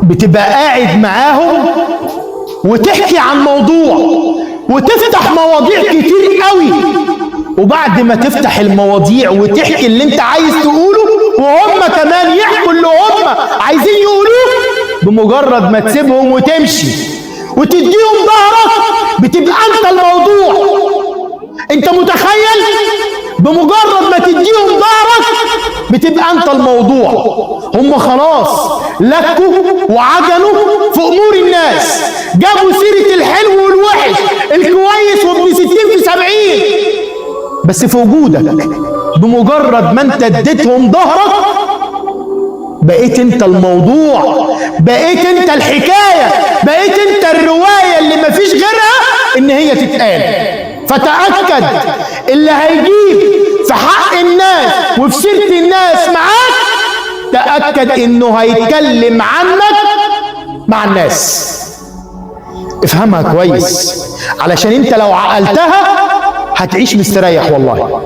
بتبقى قاعد معاهم وتحكي عن موضوع وتفتح مواضيع كتير قوي، وبعد ما تفتح المواضيع وتحكي اللي انت عايز تقوله وهم كمان يحكوا اللي هم عايزين يقولوه، بمجرد ما تسيبهم وتمشي وتديهم ظهرك بتبقى انت الموضوع. انت متخيل؟ بمجرد ما تديهم ظهرك بتبقى انت الموضوع. هم خلاص لكوا وعجنوا في امور الناس، جابوا سيرة الحلو والوحش، الكويس وابن 60 في 70، بس في وجودك بمجرد ما انت اديتهم ظهرك بقيت انت الموضوع، بقيت انت الحكاية، بقيت انت الرواية اللي مفيش غيرها ان هي تتقال. فتأكد اللي هيجيب في حق الناس وفي سيرة الناس معاك، تأكد انه هيتكلم عنك مع الناس. افهمها كويس، علشان انت لو عقلتها هتعيش مستريح والله.